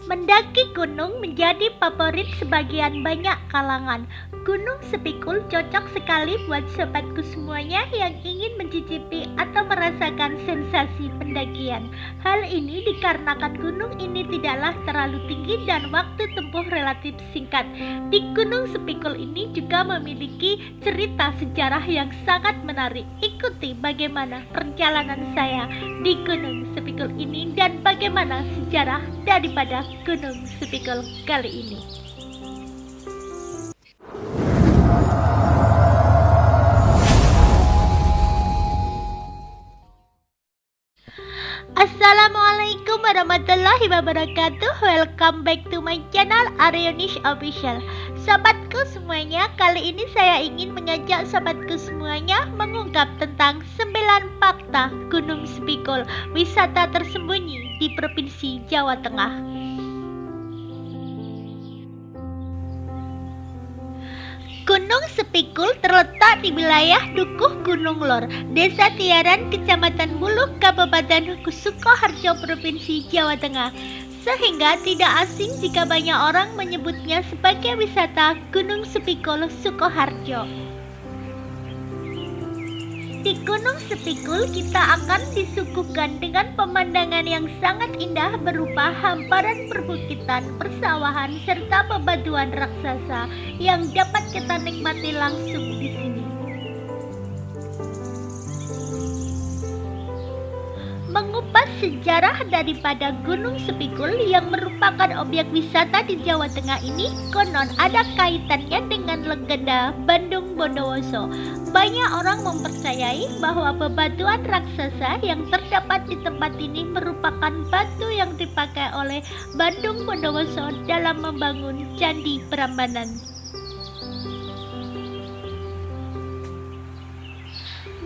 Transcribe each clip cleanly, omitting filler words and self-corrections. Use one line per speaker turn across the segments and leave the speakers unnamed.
Mendaki gunung menjadi favorit sebagian banyak kalangan. Gunung Sepikul cocok sekali buat sobatku semuanya yang ingin mencicipi atau merasakan sensasi pendakian. Hal ini dikarenakan gunung ini tidaklah terlalu tinggi dan waktu tempuh relatif singkat. Di Gunung Sepikul ini juga memiliki cerita sejarah yang sangat menarik. Ikuti bagaimana perjalanan saya di Gunung Sepikul ini dan bagaimana sejarah daripada Gunung Sepikul kali ini. Assalamualaikum warahmatullahi wabarakatuh. Welcome back to my channel Aryonish Official. Sobatku semuanya, kali ini saya ingin mengajak sobatku semuanya mengungkap tentang 9 fakta Gunung Sepikul, wisata tersembunyi di Provinsi Jawa Tengah. Gunung Sepikul terletak di wilayah Dukuh Gunung Lor, Desa Tiaran, Kecamatan Buluh, Kabupaten Sukoharjo, Provinsi Jawa Tengah. Sehingga tidak asing jika banyak orang menyebutnya sebagai wisata Gunung Sepikul Sukoharjo. Di Gunung Sepikul kita akan disuguhkan dengan pemandangan yang sangat indah berupa hamparan perbukitan, persawahan, serta bebatuan raksasa yang dapat kita nikmati langsung di sini. Mengupas sejarah daripada Gunung Sepikul yang merupakan objek wisata di Jawa Tengah ini konon ada kaitannya dengan legenda Bandung Bondowoso. Banyak orang mempercayai bahwa bebatuan raksasa yang terdapat di tempat ini merupakan batu yang dipakai oleh Bandung Bondowoso dalam membangun Candi Prambanan.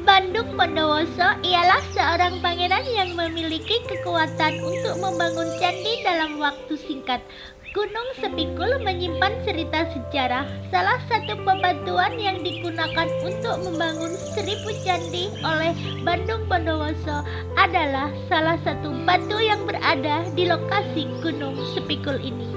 Bandung Bondowoso ialah seorang pangeran yang memiliki kekuatan untuk membangun candi dalam waktu singkat. Gunung Sepikul menyimpan cerita sejarah. Salah satu bebatuan yang digunakan untuk membangun 1000 candi oleh Bandung Bondowoso adalah salah satu batu yang berada di lokasi Gunung Sepikul ini.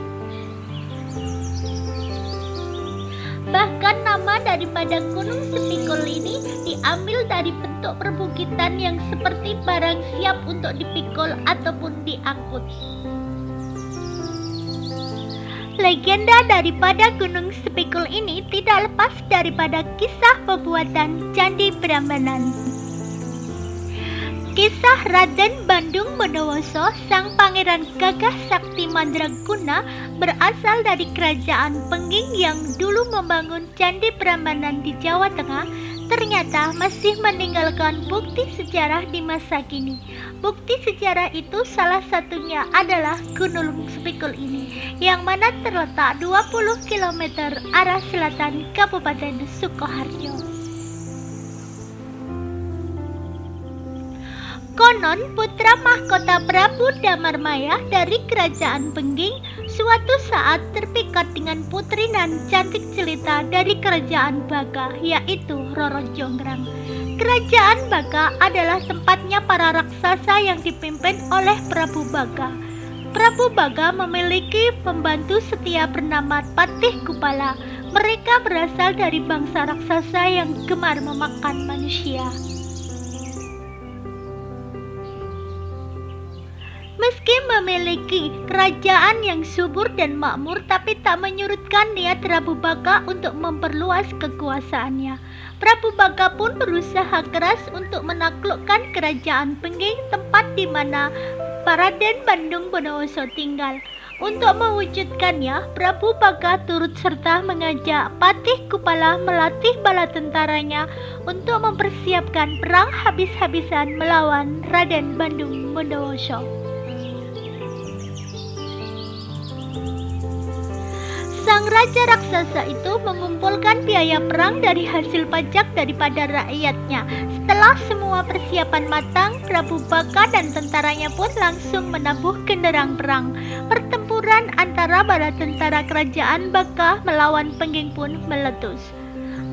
Bahkan nama daripada Gunung Sepikul ini diambil dari bentuk perbukitan yang seperti barang siap untuk dipikul ataupun diangkut. Legenda daripada Gunung Sepikul ini tidak lepas daripada kisah pembuatan Candi Prambanan. Kisah Raden Bandung Bondowoso, sang pangeran gagah sakti mandraguna, berasal dari kerajaan Pengging yang dulu membangun Candi Prambanan di Jawa Tengah, ternyata masih meninggalkan bukti sejarah di masa kini. Bukti sejarah itu salah satunya adalah Gunung Sepikul ini, yang mana terletak 20 km arah selatan Kabupaten Sukoharjo. Konon putra mahkota Prabu Damarmaya dari kerajaan Pengging suatu saat terpikat dengan putri nan cantik jelita dari kerajaan Baga, yaitu Roro Jonggrang. Kerajaan Baga adalah tempatnya para raksasa yang dipimpin oleh Prabu Baga. Prabu Baga memiliki pembantu setia bernama Patih Kupala. Mereka berasal dari bangsa raksasa yang gemar memakan manusia. Meski memiliki kerajaan yang subur dan makmur, tapi tak menyurutkan niat Prabu Baga untuk memperluas kekuasaannya. Prabu Baga pun berusaha keras untuk menaklukkan kerajaan Pengging, tempat di mana Raden Bandung Bondowoso tinggal. Untuk mewujudkannya, Prabu Baga turut serta mengajak Patih Kupala melatih bala tentaranya untuk mempersiapkan perang habis-habisan melawan Raden Bandung Bondowoso. Sang raja raksasa itu mengumpulkan biaya perang dari hasil pajak daripada rakyatnya. Setelah semua persiapan matang, Prabu Baga dan tentaranya pun langsung menabuh genderang perang. Pertempuran antara bala tentara kerajaan Baga melawan Pengging pun meletus.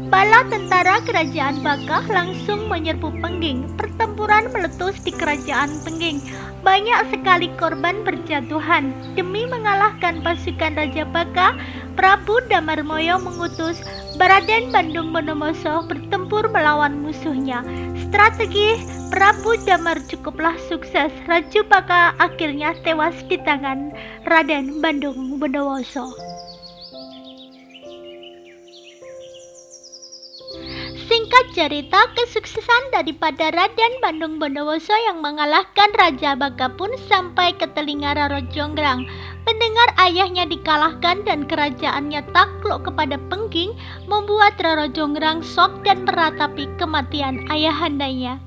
Bala tentara kerajaan Baga langsung menyerbu Pengging. Pertempuran meletus di kerajaan Pengging. Banyak sekali korban berjatuhan. Demi mengalahkan pasukan Raja Baka, Prabu Damarmoyo mengutus Raden Bandung Bondowoso bertempur melawan musuhnya. Strategi Prabu Damar cukuplah sukses. Raja Baka akhirnya tewas di tangan Raden Bandung Bondowoso. Singkat cerita, kesuksesan daripada Raden Bandung Bondowoso yang mengalahkan Raja Baka pun sampai ke telinga Roro Jonggrang. Mendengar ayahnya dikalahkan dan kerajaannya takluk kepada Pengging, membuat Roro Jonggrang shock dan meratapi kematian ayahandanya.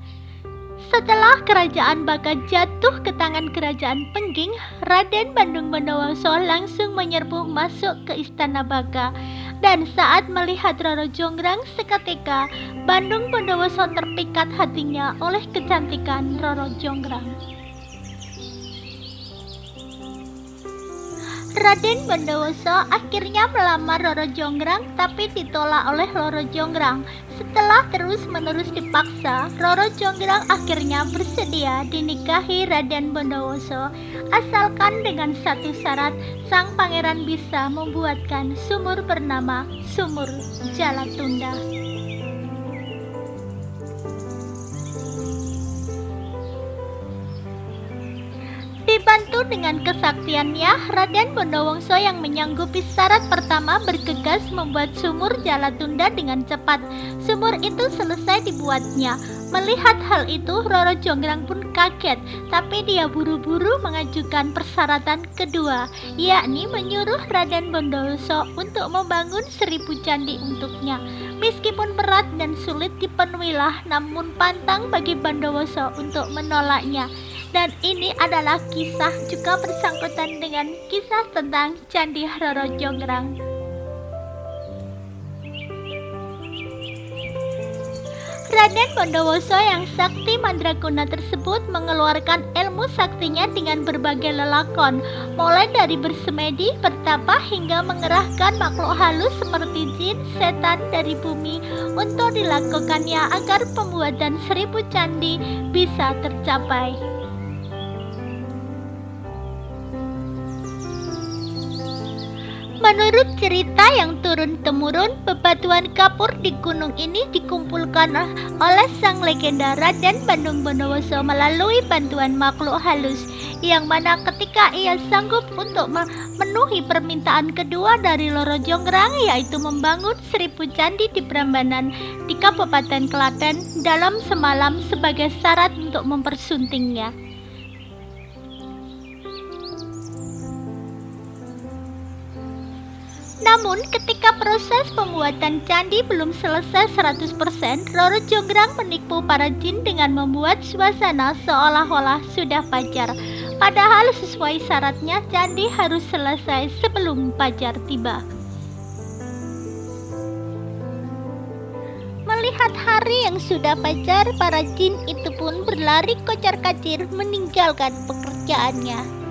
Setelah kerajaan Baka jatuh ke tangan kerajaan Pengging, Raden Bandung Bondowoso langsung menyerbu masuk ke istana Baka. Dan saat melihat Roro Jonggrang, seketika Bandung Bondowoso terpikat hatinya oleh kecantikan Roro Jonggrang. Raden Bondowoso akhirnya melamar Roro Jonggrang, tapi ditolak oleh Roro Jonggrang. Setelah terus-menerus dipaksa, Roro Jonggrang akhirnya bersedia dinikahi Raden Bondowoso, asalkan dengan satu syarat, sang pangeran bisa membuatkan sumur bernama Sumur Jalatunda. Dibantu dengan kesaktiannya, Raden Bondowoso yang menyanggupi syarat pertama bergegas membuat sumur Jalatunda dengan cepat. Sumur itu selesai dibuatnya. Melihat hal itu, Roro Jonggrang pun kaget, tapi dia buru-buru mengajukan persyaratan kedua, yakni menyuruh Raden Bondowoso untuk membangun 1000 candi untuknya. Meskipun berat dan sulit dipenuhilah, namun pantang bagi Bondowoso untuk menolaknya. Dan ini adalah kisah juga bersangkutan dengan kisah tentang Candi Roro Jonggrang. Raden Bondowoso yang sakti mandraguna tersebut mengeluarkan ilmu saktinya dengan berbagai lelakon, mulai dari bersemedi, bertapa, hingga mengerahkan makhluk halus seperti jin, setan dari bumi untuk dilakukannya agar pembuatan 1000 candi bisa tercapai. Menurut cerita yang turun-temurun, bebatuan kapur di gunung ini dikumpulkan oleh sang legenda Raden Bandung Bondowoso melalui bantuan makhluk halus, yang mana ketika ia sanggup untuk memenuhi permintaan kedua dari Roro Jonggrang, yaitu membangun 1000 candi di Prambanan di Kabupaten Klaten dalam semalam sebagai syarat untuk mempersuntingnya. Namun ketika proses pembuatan candi belum selesai 100%, Roro Jonggrang menipu para jin dengan membuat suasana seolah-olah sudah fajar. Padahal sesuai syaratnya candi harus selesai sebelum fajar tiba. Melihat hari yang sudah fajar, para jin itu pun berlari kocar-kacir meninggalkan pekerjaannya.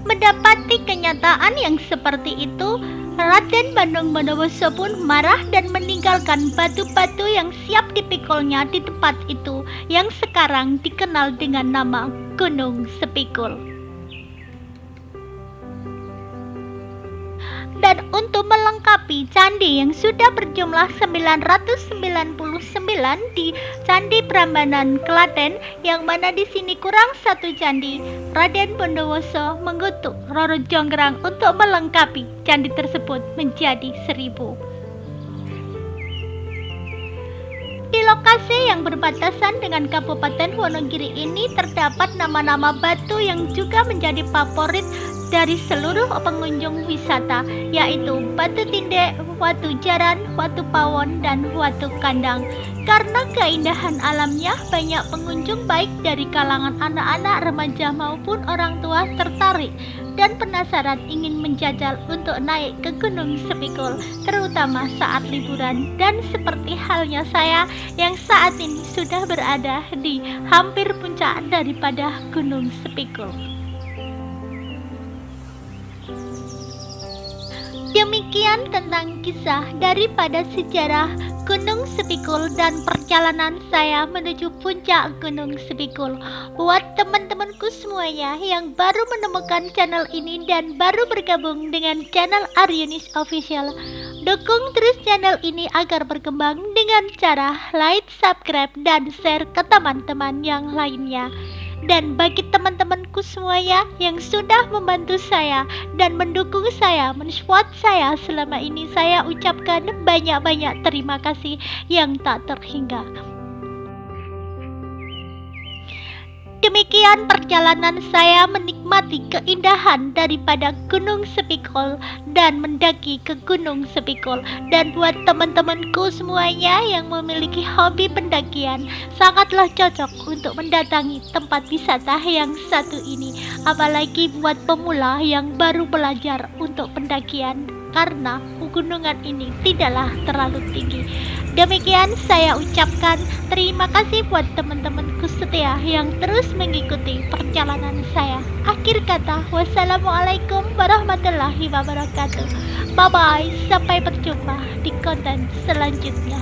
Mendapati kenyataan yang seperti itu, Raden Bandung Bondowoso pun marah dan meninggalkan batu-batu yang siap dipikulnya di tempat itu, yang sekarang dikenal dengan nama Gunung Sepikul. Dan untuk melengkapi candi yang sudah berjumlah 999 di Candi Prambanan Klaten, yang mana di sini kurang satu candi, Raden Bondowoso mengutuk Roro Jonggrang untuk melengkapi candi tersebut menjadi 1000. Di lokasi yang berbatasan dengan Kabupaten Wonogiri ini terdapat nama-nama batu yang juga menjadi favorit dari seluruh pengunjung wisata, yaitu Batu Tindek, Watu Jaran, Watu Pawon, dan Watu Kandang. Karena keindahan alamnya, banyak pengunjung baik dari kalangan anak-anak, remaja maupun orang tua tertarik dan penasaran ingin menjajal untuk naik ke Gunung Sepikul, terutama saat liburan. Dan seperti halnya saya yang saat ini sudah berada di hampir puncak daripada Gunung Sepikul. Demikian tentang kisah daripada sejarah Gunung Sepikul dan perjalanan saya menuju puncak Gunung Sepikul. Buat teman-temanku semuanya yang baru menemukan channel ini dan baru bergabung dengan channel Aryunis Official, dukung terus channel ini agar berkembang dengan cara like, subscribe, dan share ke teman-teman yang lainnya. Dan bagi teman-temanku semuanya yang sudah membantu saya dan mendukung saya, mensupport saya selama ini, saya ucapkan banyak-banyak terima kasih yang tak terhingga. Demikian perjalanan saya menikmati keindahan daripada Gunung Sepikul dan mendaki ke Gunung Sepikul. Dan buat teman-temanku semuanya yang memiliki hobi pendakian, sangatlah cocok untuk mendatangi tempat wisata yang satu ini. Apalagi buat pemula yang baru belajar untuk pendakian, karena pegunungan ini tidaklah terlalu tinggi. Demikian saya ucapkan terima kasih buat teman-temanku setia yang terus mengikuti perjalanan saya. Akhir kata, wassalamualaikum warahmatullahi wabarakatuh. Bye bye, sampai berjumpa di konten selanjutnya.